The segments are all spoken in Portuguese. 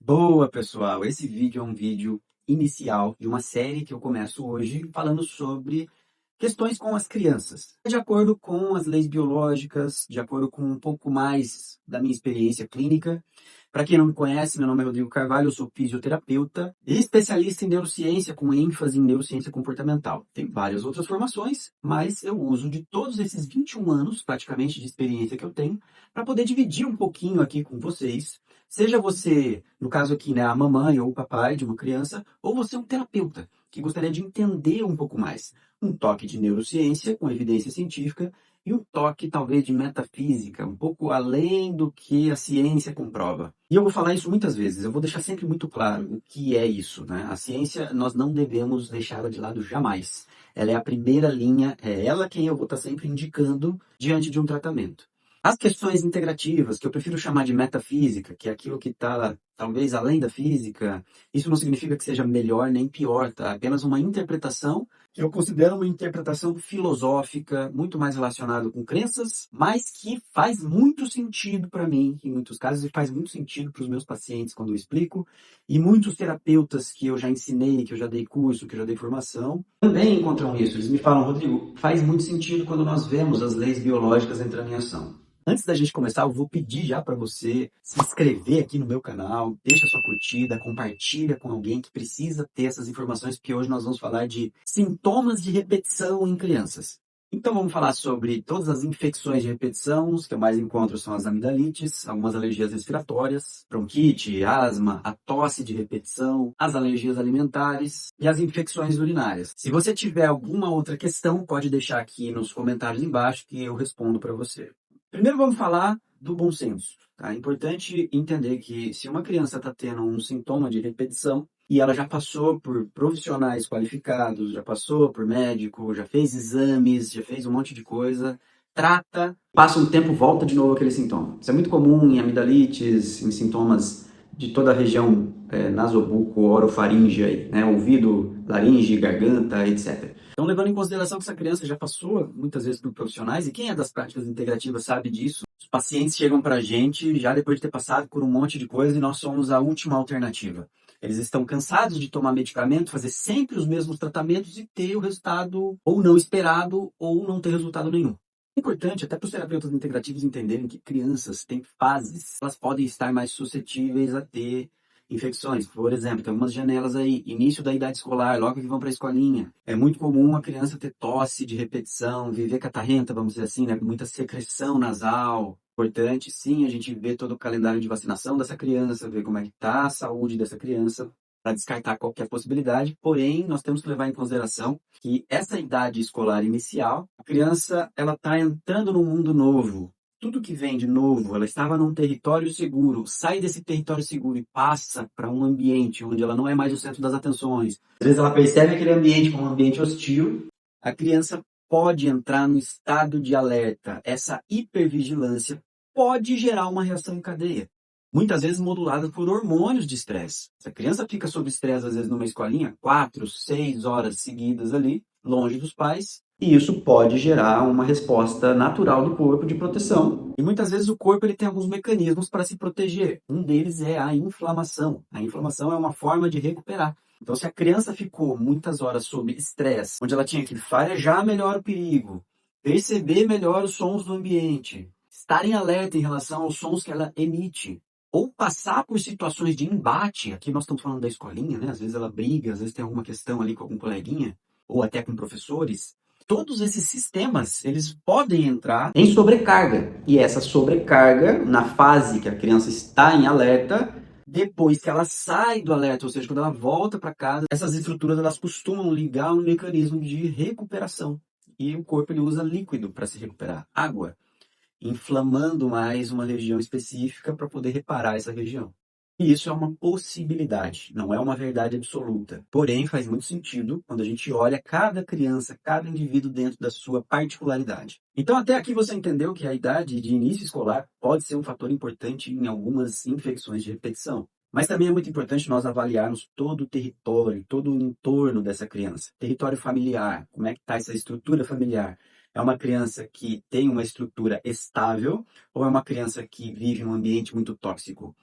Boa, pessoal! Esse vídeo é um vídeo inicial de uma série que eu começo hoje falando sobre questões com as crianças. De acordo com as leis biológicas, de acordo com um pouco mais da minha experiência clínica. Para quem não me conhece, meu nome é Rodrigo Carvalho, eu sou fisioterapeuta e especialista em neurociência, com ênfase em neurociência comportamental. Tenho várias outras formações, mas eu uso de todos esses 21 anos, praticamente, de experiência que eu tenho, para poder dividir um pouquinho aqui com vocês. Seja você, no caso aqui, né, a mamãe ou o papai de uma criança, ou você um terapeuta que gostaria de entender um pouco mais. Um toque de neurociência com evidência científica e um toque talvez de metafísica, um pouco além do que a ciência comprova. E eu vou falar isso muitas vezes, eu vou deixar sempre muito claro o que é isso, né? A ciência, nós não devemos deixá-la de lado jamais. Ela é a primeira linha, é ela quem eu vou estar sempre indicando diante de um tratamento. As questões integrativas, que eu prefiro chamar de metafísica, que é aquilo que está talvez além da física, isso não significa que seja melhor nem pior, tá? É apenas uma interpretação que eu considero uma interpretação filosófica, muito mais relacionada com crenças, mas que faz muito sentido para mim, em muitos casos, e faz muito sentido para os meus pacientes quando eu explico, e muitos terapeutas que eu já ensinei, que eu já dei curso, que eu já dei formação, também encontram isso. Eles me falam, Rodrigo, faz muito sentido quando nós vemos as leis biológicas entrando em ação. Antes da gente começar, eu vou pedir já para você se inscrever aqui no meu canal, deixa sua curtida, compartilha com alguém que precisa ter essas informações, porque hoje nós vamos falar de sintomas de repetição em crianças. Então vamos falar sobre todas as infecções de repetição, os que eu mais encontro são as amidalites, algumas alergias respiratórias, bronquite, asma, a tosse de repetição, as alergias alimentares e as infecções urinárias. Se você tiver alguma outra questão, pode deixar aqui nos comentários embaixo que eu respondo para você. Primeiro vamos falar do bom senso. Tá? É importante entender que se uma criança está tendo um sintoma de repetição e ela já passou por profissionais qualificados, já passou por médico, já fez exames, já fez um monte de coisa, trata, passa um tempo, volta de novo aquele sintoma. Isso é muito comum em amidalites, em sintomas de toda a região nasobuco-orofaríngea, né? Ouvido, laringe, garganta, etc. Então, levando em consideração que essa criança já passou muitas vezes por profissionais, e quem é das práticas integrativas sabe disso, os pacientes chegam para a gente já depois de ter passado por um monte de coisa e nós somos a última alternativa. Eles estão cansados de tomar medicamento, fazer sempre os mesmos tratamentos e ter o resultado ou não esperado ou não ter resultado nenhum. É importante até para os terapeutas integrativos entenderem que crianças têm fases, elas podem estar mais suscetíveis a ter infecções. Por exemplo, tem algumas janelas aí, início da idade escolar, logo que vão para a escolinha. É muito comum a criança ter tosse de repetição, viver catarrenta, vamos dizer assim, né? Com muita secreção nasal. Importante, sim, a gente ver todo o calendário de vacinação dessa criança, ver como é que está a saúde dessa criança, para descartar qualquer possibilidade. Porém, nós temos que levar em consideração que essa idade escolar inicial, a criança ela está entrando num mundo novo. Tudo que vem de novo, ela estava num território seguro, sai desse território seguro e passa para um ambiente onde ela não é mais o centro das atenções. Às vezes ela percebe aquele ambiente como um ambiente hostil, a criança pode entrar no estado de alerta. Essa hipervigilância pode gerar uma reação em cadeia, muitas vezes modulada por hormônios de estresse. Se a criança fica sob estresse, às vezes numa escolinha, 4, 6 horas seguidas ali, longe dos pais, e isso pode gerar uma resposta natural do corpo de proteção. E muitas vezes o corpo ele tem alguns mecanismos para se proteger. Um deles é a inflamação. A inflamação é uma forma de recuperar. Então, se a criança ficou muitas horas sob estresse, onde ela tinha que farejar melhor o perigo, perceber melhor os sons do ambiente, estar em alerta em relação aos sons que ela emite, ou passar por situações de embate, aqui nós estamos falando da escolinha, né? Às vezes ela briga, às vezes tem alguma questão ali com algum coleguinha, ou até com professores. Todos esses sistemas, eles podem entrar em sobrecarga. E essa sobrecarga, na fase que a criança está em alerta, depois que ela sai do alerta, ou seja, quando ela volta para casa, essas estruturas elas costumam ligar um mecanismo de recuperação. E o corpo ele usa líquido para se recuperar, água, inflamando mais uma região específica para poder reparar essa região. E isso é uma possibilidade, não é uma verdade absoluta. Porém, faz muito sentido quando a gente olha cada criança, cada indivíduo dentro da sua particularidade. Então, até aqui você entendeu que a idade de início escolar pode ser um fator importante em algumas infecções de repetição. Mas também é muito importante nós avaliarmos todo o território, todo o entorno dessa criança. Território familiar, como é que está essa estrutura familiar? É uma criança que tem uma estrutura estável ou é uma criança que vive em um ambiente muito tóxico?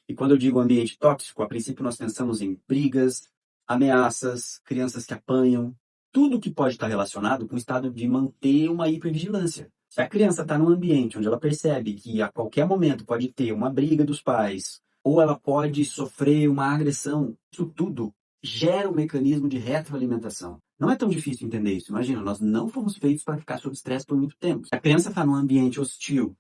E quando eu digo ambiente tóxico, a princípio nós pensamos em brigas, ameaças, crianças que apanham, tudo que pode estar relacionado com o estado de manter uma hipervigilância. Se a criança está num ambiente onde ela percebe que a qualquer momento pode ter uma briga dos pais, ou ela pode sofrer uma agressão, isso tudo gera um mecanismo de retroalimentação. Não é tão difícil entender isso. Imagina, nós não fomos feitos para ficar sob estresse por muito tempo. Se a criança está num ambiente hostil,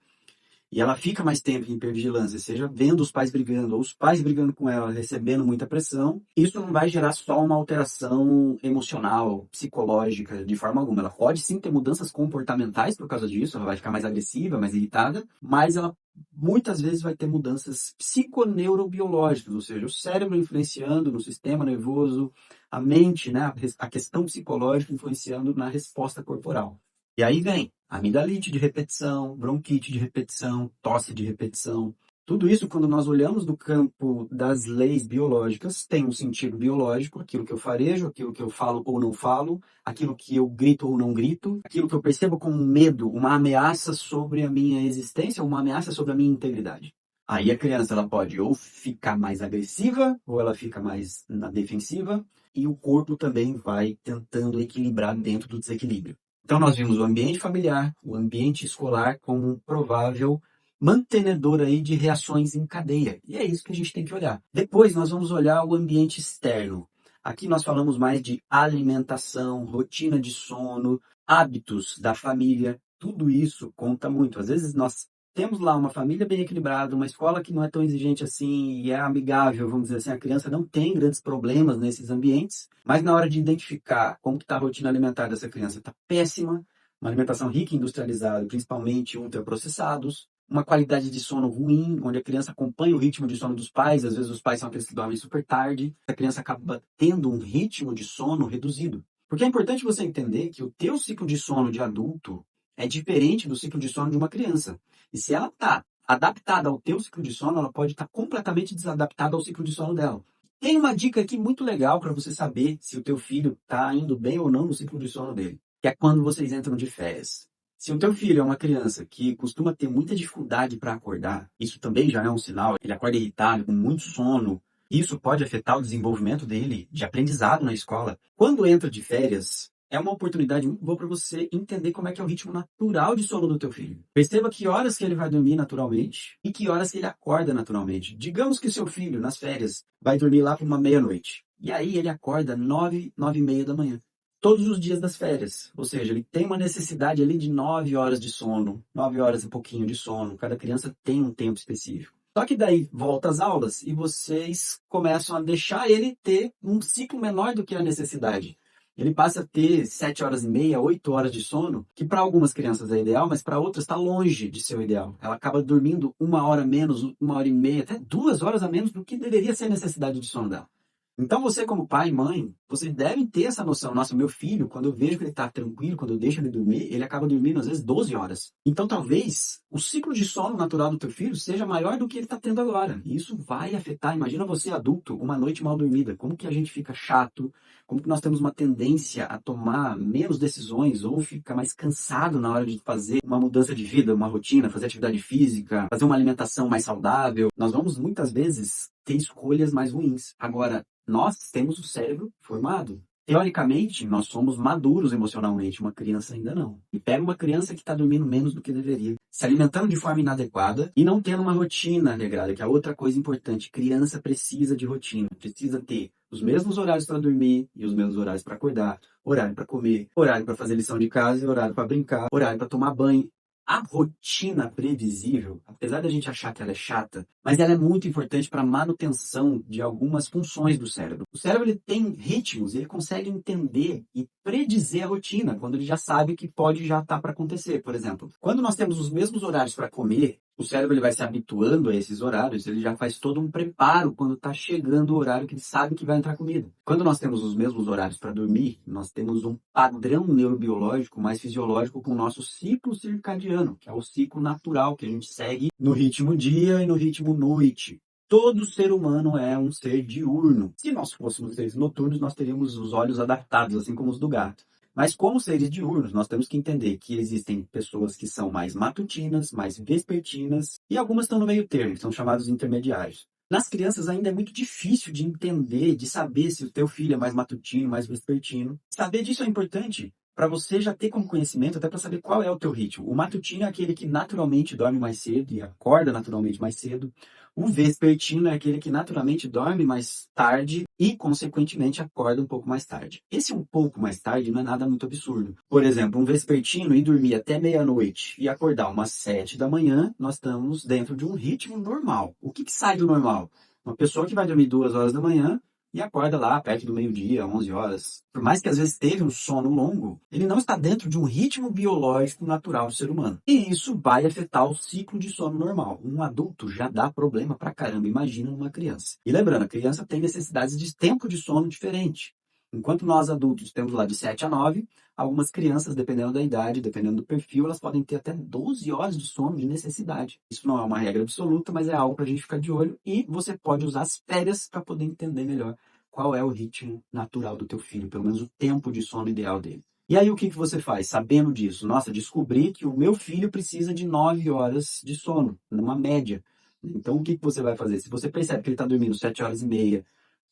e ela fica mais tempo em hipervigilância, seja vendo os pais brigando ou os pais brigando com ela, recebendo muita pressão, isso não vai gerar só uma alteração emocional, psicológica, de forma alguma. Ela pode sim ter mudanças comportamentais por causa disso, ela vai ficar mais agressiva, mais irritada, mas ela muitas vezes vai ter mudanças psiconeurobiológicas, ou seja, o cérebro influenciando no sistema nervoso, a mente, né, a questão psicológica influenciando na resposta corporal. E aí vem amidalite de repetição, bronquite de repetição, tosse de repetição. Tudo isso, quando nós olhamos do campo das leis biológicas, tem um sentido biológico, aquilo que eu farejo, aquilo que eu falo ou não falo, aquilo que eu grito ou não grito, aquilo que eu percebo como um medo, uma ameaça sobre a minha existência, uma ameaça sobre a minha integridade. Aí a criança ela pode ou ficar mais agressiva, ou ela fica mais na defensiva, e o corpo também vai tentando equilibrar dentro do desequilíbrio. Então, nós vimos o ambiente familiar, o ambiente escolar como um provável mantenedor aí de reações em cadeia. E é isso que a gente tem que olhar. Depois, nós vamos olhar o ambiente externo. Aqui nós falamos mais de alimentação, rotina de sono, hábitos da família. Tudo isso conta muito. Às vezes, nós temos lá uma família bem equilibrada, uma escola que não é tão exigente assim e é amigável, vamos dizer assim, a criança não tem grandes problemas nesses ambientes, mas na hora de identificar como está a rotina alimentar dessa criança, está péssima, uma alimentação rica em industrializado, principalmente ultraprocessados, uma qualidade de sono ruim, onde a criança acompanha o ritmo de sono dos pais, às vezes os pais são aqueles que dormem super tarde, a criança acaba tendo um ritmo de sono reduzido. Porque é importante você entender que o teu ciclo de sono de adulto é diferente do ciclo de sono de uma criança. E se ela está adaptada ao teu ciclo de sono, ela pode estar completamente desadaptada ao ciclo de sono dela. Tem uma dica aqui muito legal para você saber se o teu filho está indo bem ou não no ciclo de sono dele, que é quando vocês entram de férias. Se o teu filho é uma criança que costuma ter muita dificuldade para acordar, isso também já é um sinal, ele acorda irritado, com muito sono, isso pode afetar o desenvolvimento dele de aprendizado na escola. Quando entra de férias, é uma oportunidade muito boa para você entender como é que é o ritmo natural de sono do teu filho. Perceba que horas que ele vai dormir naturalmente e que horas que ele acorda naturalmente. Digamos que seu filho, nas férias, vai dormir lá por uma meia-noite. E aí ele acorda 9, 9h30 da manhã. Todos os dias das férias. Ou seja, ele tem uma necessidade ali de 9 horas de sono, 9 horas e pouquinho de sono. Cada criança tem um tempo específico. Só que daí volta às aulas e vocês começam a deixar ele ter um ciclo menor do que a necessidade. Ele passa a ter 7h30, 8 horas de sono, que para algumas crianças é ideal, mas para outras está longe de ser o ideal. Ela acaba dormindo 1 hora menos, 1h30, até 2 horas a menos do que deveria ser a necessidade de sono dela. Então você, como pai e mãe, vocês devem ter essa noção. Nossa, meu filho, quando eu vejo que ele está tranquilo, quando eu deixo ele dormir, ele acaba dormindo às vezes 12 horas. Então talvez o ciclo de sono natural do teu filho seja maior do que ele está tendo agora. E isso vai afetar. Imagina você adulto, uma noite mal dormida. Como que a gente fica chato? Como que nós temos uma tendência a tomar menos decisões ou ficar mais cansado na hora de fazer uma mudança de vida, uma rotina, fazer atividade física, fazer uma alimentação mais saudável. Nós vamos muitas vezes ter escolhas mais ruins. Agora, nós temos o cérebro formado. Teoricamente, nós somos maduros emocionalmente, uma criança ainda não. E pega uma criança que está dormindo menos do que deveria, se alimentando de forma inadequada e não tendo uma rotina regrada, que é outra coisa importante. Criança precisa de rotina, precisa ter os mesmos horários para dormir e os mesmos horários para acordar, horário para comer, horário para fazer lição de casa, horário para brincar, horário para tomar banho. A rotina previsível, apesar da gente achar que ela é chata, mas ela é muito importante para a manutenção de algumas funções do cérebro. O cérebro ele tem ritmos, ele consegue entender e predizer a rotina, quando ele já sabe que pode já estar para acontecer. Por exemplo, quando nós temos os mesmos horários para comer, o cérebro ele vai se habituando a esses horários, ele já faz todo um preparo quando está chegando o horário que ele sabe que vai entrar comida. Quando nós temos os mesmos horários para dormir, nós temos um padrão neurobiológico mais fisiológico com o nosso ciclo circadiano, que é o ciclo natural que a gente segue no ritmo dia e no ritmo noite. Todo ser humano é um ser diurno. Se nós fôssemos seres noturnos, nós teríamos os olhos adaptados, assim como os do gato. Mas como seres diurnos, nós temos que entender que existem pessoas que são mais matutinas, mais vespertinas, e algumas estão no meio termo, que são chamados intermediários. Nas crianças ainda é muito difícil de entender, de saber se o teu filho é mais matutino, mais vespertino. Saber disso é importante para você já ter como conhecimento, até para saber qual é o teu ritmo. O matutino é aquele que naturalmente dorme mais cedo e acorda naturalmente mais cedo. O vespertino é aquele que naturalmente dorme mais tarde e, consequentemente, acorda um pouco mais tarde. Esse um pouco mais tarde não é nada muito absurdo. Por exemplo, um vespertino ir dormir até meia-noite e acordar umas 7 da manhã, nós estamos dentro de um ritmo normal. O que sai do normal? Uma pessoa que vai dormir 2 horas da manhã e acorda lá perto do meio-dia, 11 horas. Por mais que às vezes teve um sono longo, ele não está dentro de um ritmo biológico natural do ser humano. E isso vai afetar o ciclo de sono normal. Um adulto já dá problema pra caramba, imagina uma criança. E lembrando, a criança tem necessidades de tempo de sono diferente. Enquanto nós adultos temos lá de 7 a 9, algumas crianças, dependendo da idade, dependendo do perfil, elas podem ter até 12 horas de sono de necessidade. Isso não é uma regra absoluta, mas é algo para a gente ficar de olho e você pode usar as férias para poder entender melhor qual é o ritmo natural do teu filho, pelo menos o tempo de sono ideal dele. E aí o que você faz? Sabendo disso, nossa, descobri que o meu filho precisa de 9 horas de sono, numa média. Então o que você vai fazer? Se você percebe que ele está dormindo 7 horas e meia,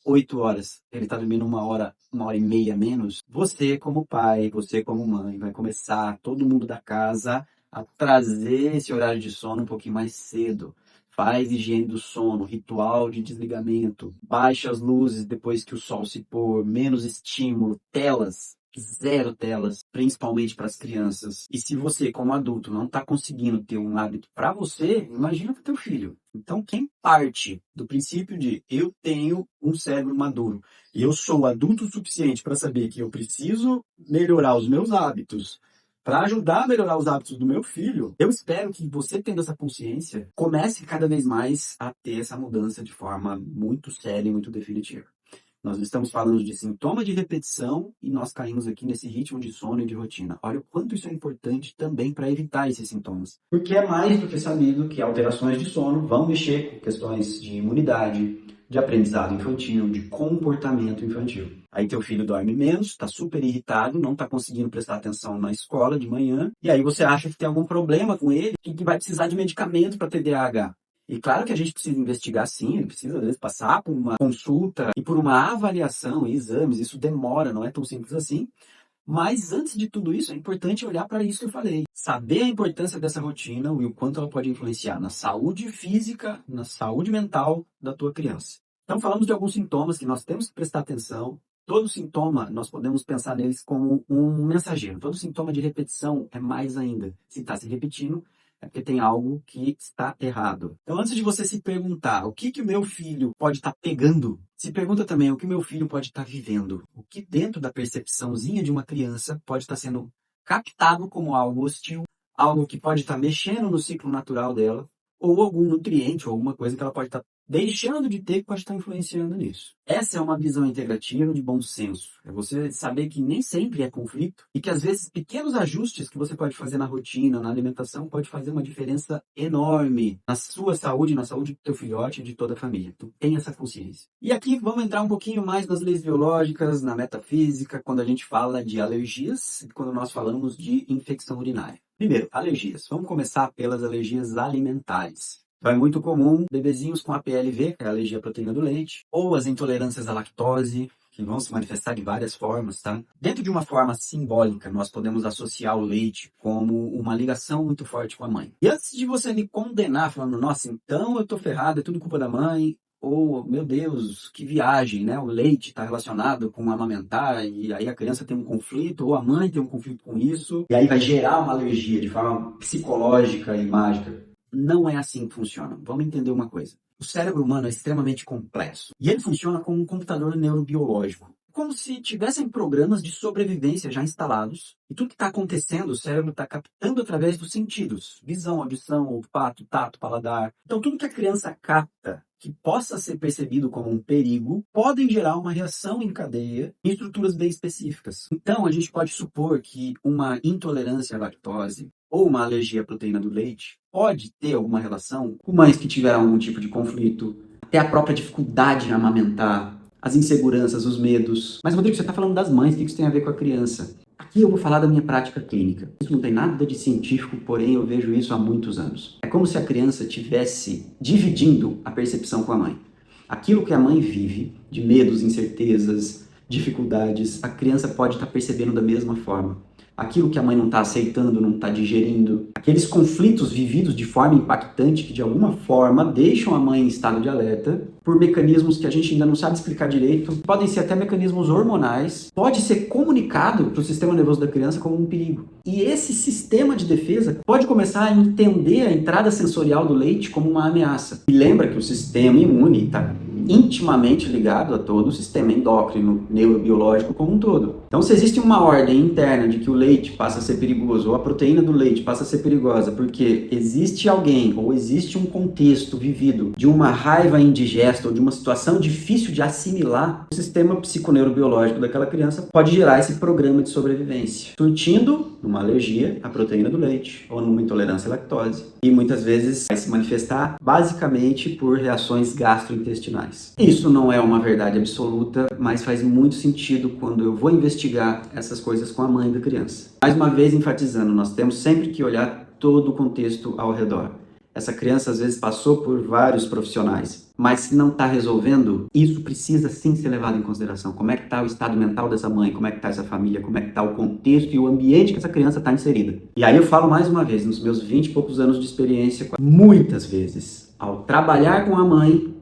8 horas, ele está dormindo uma hora e meia menos, você como pai, você como mãe, vai começar, todo mundo da casa, a trazer esse horário de sono um pouquinho mais cedo. Faz higiene do sono, ritual de desligamento, baixa as luzes depois que o sol se pôr, menos estímulo, telas, zero telas, principalmente para as crianças. E se você, como adulto, não está conseguindo ter um hábito para você, imagina para o teu filho. Então, quem parte do princípio de eu tenho um cérebro maduro e eu sou adulto o suficiente para saber que eu preciso melhorar os meus hábitos para ajudar a melhorar os hábitos do meu filho, eu espero que você, tendo essa consciência, comece cada vez mais a ter essa mudança de forma muito séria e muito definitiva. Nós estamos falando de sintoma de repetição e nós caímos aqui nesse ritmo de sono e de rotina. Olha o quanto isso é importante também para evitar esses sintomas. Porque é mais do que sabido que alterações de sono vão mexer com questões de imunidade, de aprendizado infantil, de comportamento infantil. Aí teu filho dorme menos, está super irritado, não está conseguindo prestar atenção na escola de manhã, e aí você acha que tem algum problema com ele, que vai precisar de medicamento para TDAH. E claro que a gente precisa investigar sim, ele precisa às vezes passar por uma consulta e por uma avaliação e exames, isso demora, não é tão simples assim. Mas antes de tudo isso, é importante olhar para isso que eu falei. Saber a importância dessa rotina e o quanto ela pode influenciar na saúde física, na saúde mental da tua criança. Então falamos de alguns sintomas que nós temos que prestar atenção. Todo sintoma, nós podemos pensar neles como um mensageiro. Todo sintoma de repetição é mais ainda. Se está se repetindo, é porque tem algo que está errado. Então, antes de você se perguntar o que o meu filho pode estar pegando, se pergunta também o que o meu filho pode estar vivendo. O que dentro da percepçãozinha de uma criança pode estar sendo captado como algo hostil, algo que pode estar mexendo no ciclo natural dela, ou algum nutriente, ou alguma coisa que ela pode estar deixando de ter que pode estar influenciando nisso. Essa é uma visão integrativa de bom senso. É você saber que nem sempre é conflito e que às vezes pequenos ajustes que você pode fazer na rotina, na alimentação, pode fazer uma diferença enorme na sua saúde, na saúde do teu filhote e de toda a família. Tu tem essa consciência. E aqui vamos entrar um pouquinho mais nas leis biológicas, na metafísica, quando a gente fala de alergias e quando nós falamos de infecção urinária. Primeiro, alergias. Vamos começar pelas alergias alimentares. Então, é muito comum bebezinhos com APLV, que é a alergia à proteína do leite, ou as intolerâncias à lactose, que vão se manifestar de várias formas, tá? Dentro de uma forma simbólica, nós podemos associar o leite como uma ligação muito forte com a mãe. E antes de você me condenar falando, nossa, então eu tô ferrado, é tudo culpa da mãe, ou, meu Deus, que viagem, né? O leite está relacionado com amamentar, e aí a criança tem um conflito, ou a mãe tem um conflito com isso, e aí vai gerar uma alergia de forma psicológica e mágica. Não é assim que funciona. Vamos entender uma coisa. O cérebro humano é extremamente complexo. E ele funciona como um computador neurobiológico. Como se tivessem programas de sobrevivência já instalados. E tudo que está acontecendo, o cérebro está captando através dos sentidos. Visão, audição, olfato, tato, paladar. Então tudo que a criança capta, que possa ser percebido como um perigo, podem gerar uma reação em cadeia em estruturas bem específicas. Então a gente pode supor que uma intolerância à lactose ou uma alergia à proteína do leite pode ter alguma relação com mães que tiveram algum tipo de conflito, até a própria dificuldade em amamentar, as inseguranças, os medos. Mas, Rodrigo, você está falando das mães, o que isso tem a ver com a criança? Aqui eu vou falar da minha prática clínica. Isso não tem nada de científico, porém eu vejo isso há muitos anos. É como se a criança estivesse dividindo a percepção com a mãe. Aquilo que a mãe vive, de medos, incertezas, dificuldades, a criança pode estar percebendo da mesma forma. Aquilo que a mãe não está aceitando, não está digerindo, aqueles conflitos vividos de forma impactante que de alguma forma deixam a mãe em estado de alerta por mecanismos que a gente ainda não sabe explicar direito, podem ser até mecanismos hormonais, pode ser comunicado para o sistema nervoso da criança como um perigo. E esse sistema de defesa pode começar a entender a entrada sensorial do leite como uma ameaça. E lembra que o sistema imune está intimamente ligado a todo o sistema endócrino, neurobiológico como um todo. Então, se existe uma ordem interna de que o leite passa a ser perigoso, ou a proteína do leite passa a ser perigosa, porque existe alguém, ou existe um contexto vivido de uma raiva indigesta, ou de uma situação difícil de assimilar, o sistema psiconeurobiológico daquela criança pode gerar esse programa de sobrevivência, surtindo numa alergia à proteína do leite, ou numa intolerância à lactose. E muitas vezes vai se manifestar basicamente por reações gastrointestinais. Isso não é uma verdade absoluta, mas faz muito sentido quando eu vou investigar essas coisas com a mãe da criança. Mais uma vez enfatizando, nós temos sempre que olhar todo o contexto ao redor. Essa criança às vezes passou por vários profissionais, mas se não está resolvendo, isso precisa sim ser levado em consideração. Como é que está o estado mental dessa mãe, como é que está essa família, como é que está o contexto e o ambiente que essa criança está inserida. E aí eu falo mais uma vez, nos meus 20 e poucos anos de experiência, muitas vezes, ao trabalhar com a mãe,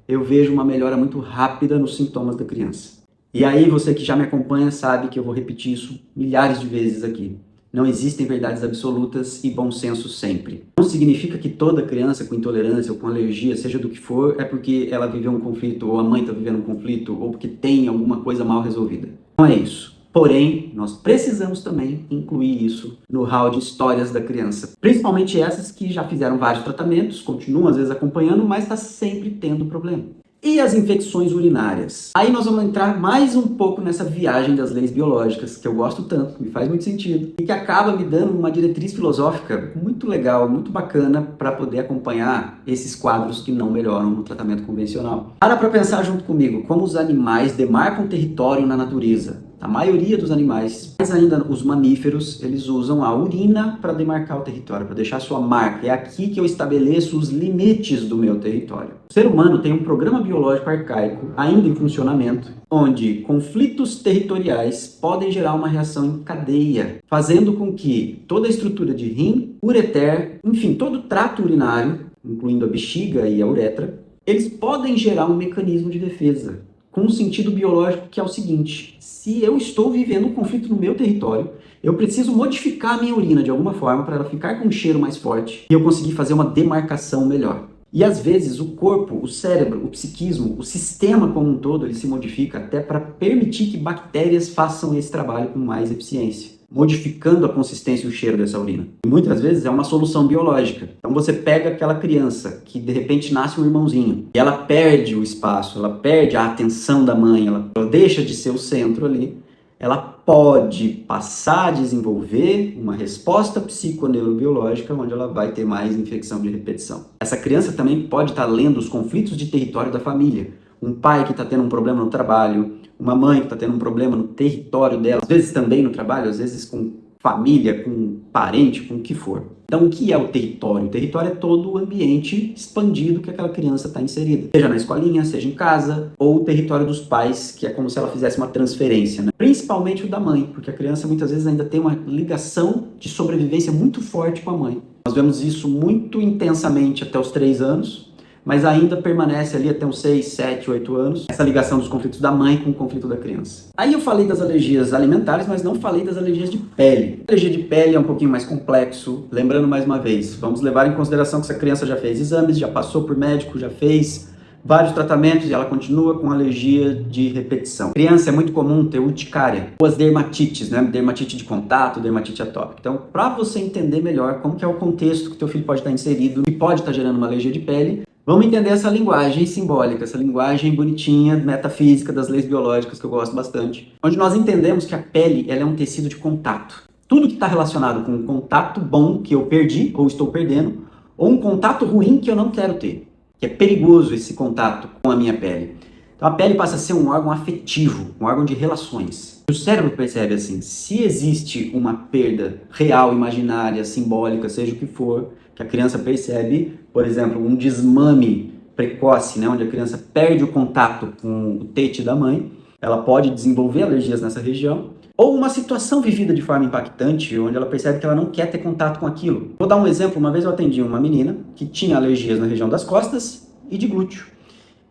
eu vejo uma melhora muito rápida nos sintomas da criança. E aí você que já me acompanha sabe que eu vou repetir isso milhares de vezes aqui. Não existem verdades absolutas e bom senso sempre. Não significa que toda criança com intolerância ou com alergia, seja do que for, é porque ela viveu um conflito, ou a mãe está vivendo um conflito, ou porque tem alguma coisa mal resolvida. Não é isso. Porém, nós precisamos também incluir isso no hall de histórias da criança. Principalmente essas que já fizeram vários tratamentos, continuam às vezes acompanhando, mas está sempre tendo problema. E as infecções urinárias? Aí nós vamos entrar mais um pouco nessa viagem das leis biológicas, que eu gosto tanto, me faz muito sentido, e que acaba me dando uma diretriz filosófica muito legal, muito bacana, para poder acompanhar esses quadros que não melhoram no tratamento convencional. Para pensar junto comigo, como os animais demarcam território na natureza. A maioria dos animais, mais ainda os mamíferos, eles usam a urina para demarcar o território, para deixar sua marca. É aqui que eu estabeleço os limites do meu território. O ser humano tem um programa biológico arcaico, ainda em funcionamento, onde conflitos territoriais podem gerar uma reação em cadeia, fazendo com que toda a estrutura de rim, ureter, enfim, todo o trato urinário, incluindo a bexiga e a uretra, eles podem gerar um mecanismo de defesa, com um sentido biológico que é o seguinte: se eu estou vivendo um conflito no meu território, eu preciso modificar a minha urina de alguma forma para ela ficar com um cheiro mais forte e eu conseguir fazer uma demarcação melhor. E às vezes o corpo, o cérebro, o psiquismo, o sistema como um todo, ele se modifica até para permitir que bactérias façam esse trabalho com mais eficiência, modificando a consistência e o cheiro dessa urina. E muitas vezes é uma solução biológica. Então você pega aquela criança que de repente nasce um irmãozinho e ela perde o espaço, ela perde a atenção da mãe, ela deixa de ser o centro ali. Ela pode passar a desenvolver uma resposta psiconeurobiológica onde ela vai ter mais infecção de repetição. Essa criança também pode estar lendo os conflitos de território da família. Um pai que está tendo um problema no trabalho, uma mãe que está tendo um problema no território dela, às vezes também no trabalho, às vezes com família, com parente, com o que for. Então, o que é o território? O território é todo o ambiente expandido que aquela criança está inserida. Seja na escolinha, seja em casa, ou o território dos pais, que é como se ela fizesse uma transferência, né? Principalmente o da mãe, porque a criança muitas vezes ainda tem uma ligação de sobrevivência muito forte com a mãe. Nós vemos isso muito intensamente até os 3 anos, mas ainda permanece ali até uns 6, 7, 8 anos, essa ligação dos conflitos da mãe com o conflito da criança. Aí eu falei das alergias alimentares, mas não falei das alergias de pele. A alergia de pele é um pouquinho mais complexo, lembrando mais uma vez, vamos levar em consideração que essa criança já fez exames, já passou por médico, já fez vários tratamentos e ela continua com alergia de repetição. Criança é muito comum ter urticária, ou as dermatites, né? Dermatite de contato, dermatite atópica. Então, para você entender melhor como que é o contexto que teu filho pode estar inserido e pode estar gerando uma alergia de pele, vamos entender essa linguagem simbólica, essa linguagem bonitinha, metafísica das leis biológicas que eu gosto bastante, onde nós entendemos que a pele ela é um tecido de contato. Tudo que está relacionado com um contato bom que eu perdi ou estou perdendo, ou um contato ruim que eu não quero ter, que é perigoso esse contato com a minha pele. Então a pele passa a ser um órgão afetivo, um órgão de relações. O cérebro percebe assim, se existe uma perda real, imaginária, simbólica, seja o que for, que a criança percebe, por exemplo, um desmame precoce, né, onde a criança perde o contato com o tete da mãe, ela pode desenvolver alergias nessa região, ou uma situação vivida de forma impactante, onde ela percebe que ela não quer ter contato com aquilo. Vou dar um exemplo. Uma vez eu atendi uma menina que tinha alergias na região das costas e de glúteo.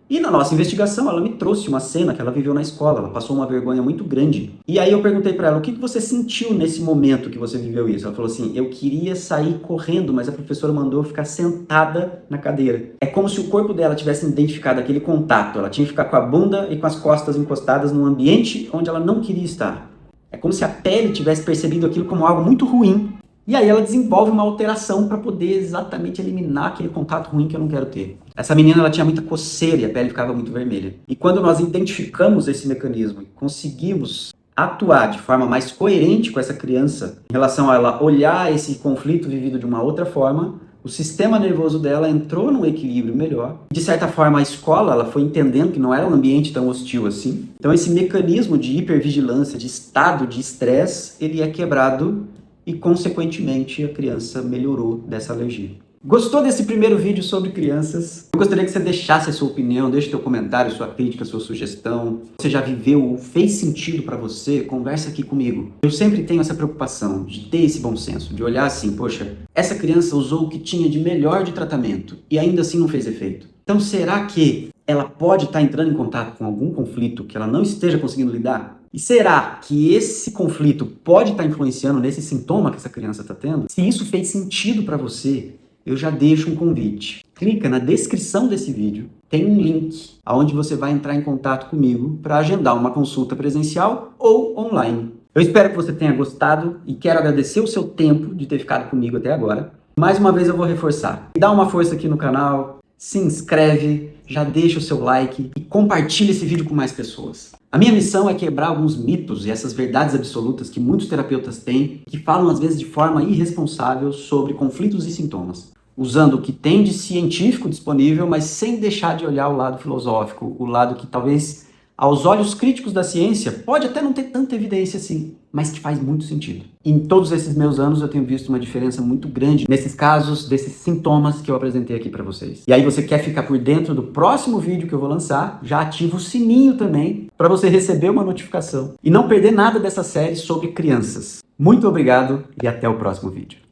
E na nossa investigação, ela me trouxe uma cena que ela viveu na escola. Ela passou uma vergonha muito grande. E aí eu perguntei para ela, o que você sentiu nesse momento que você viveu isso? Ela falou assim, eu queria sair correndo, mas a professora mandou eu ficar sentada na cadeira. É como se o corpo dela tivesse identificado aquele contato. Ela tinha que ficar com a bunda e com as costas encostadas num ambiente onde ela não queria estar. É como se a pele tivesse percebido aquilo como algo muito ruim. E aí ela desenvolve uma alteração para poder exatamente eliminar aquele contato ruim que eu não quero ter. Essa menina, ela tinha muita coceira e a pele ficava muito vermelha. E quando nós identificamos esse mecanismo e conseguimos atuar de forma mais coerente com essa criança, em relação a ela olhar esse conflito vivido de uma outra forma, o sistema nervoso dela entrou num equilíbrio melhor. De certa forma, a escola, ela foi entendendo que não era um ambiente tão hostil assim. Então esse mecanismo de hipervigilância, de estado de estresse, ele é quebrado e, consequentemente, a criança melhorou dessa alergia. Gostou desse primeiro vídeo sobre crianças? Eu gostaria que você deixasse a sua opinião, deixe seu comentário, sua crítica, sua sugestão. Você já viveu ou fez sentido para você? Conversa aqui comigo. Eu sempre tenho essa preocupação de ter esse bom senso, de olhar assim, poxa, essa criança usou o que tinha de melhor de tratamento e ainda assim não fez efeito. Então será que ela pode estar entrando em contato com algum conflito que ela não esteja conseguindo lidar? E será que esse conflito pode estar influenciando nesse sintoma que essa criança está tendo? Se isso fez sentido para você, eu já deixo um convite. Clica na descrição desse vídeo, tem um link onde você vai entrar em contato comigo para agendar uma consulta presencial ou online. Eu espero que você tenha gostado e quero agradecer o seu tempo de ter ficado comigo até agora. Mais uma vez eu vou reforçar. Dá uma força aqui no canal, se inscreve, já deixa o seu like e compartilha esse vídeo com mais pessoas. A minha missão é quebrar alguns mitos e essas verdades absolutas que muitos terapeutas têm, que falam às vezes de forma irresponsável sobre conflitos e sintomas, usando o que tem de científico disponível, mas sem deixar de olhar o lado filosófico, o lado que talvez aos olhos críticos da ciência pode até não ter tanta evidência assim, mas que faz muito sentido. Em todos esses meus anos eu tenho visto uma diferença muito grande nesses casos, desses sintomas que eu apresentei aqui para vocês. E aí você quer ficar por dentro do próximo vídeo que eu vou lançar, já ativa o sininho também para você receber uma notificação e não perder nada dessa série sobre crianças. Muito obrigado e até o próximo vídeo.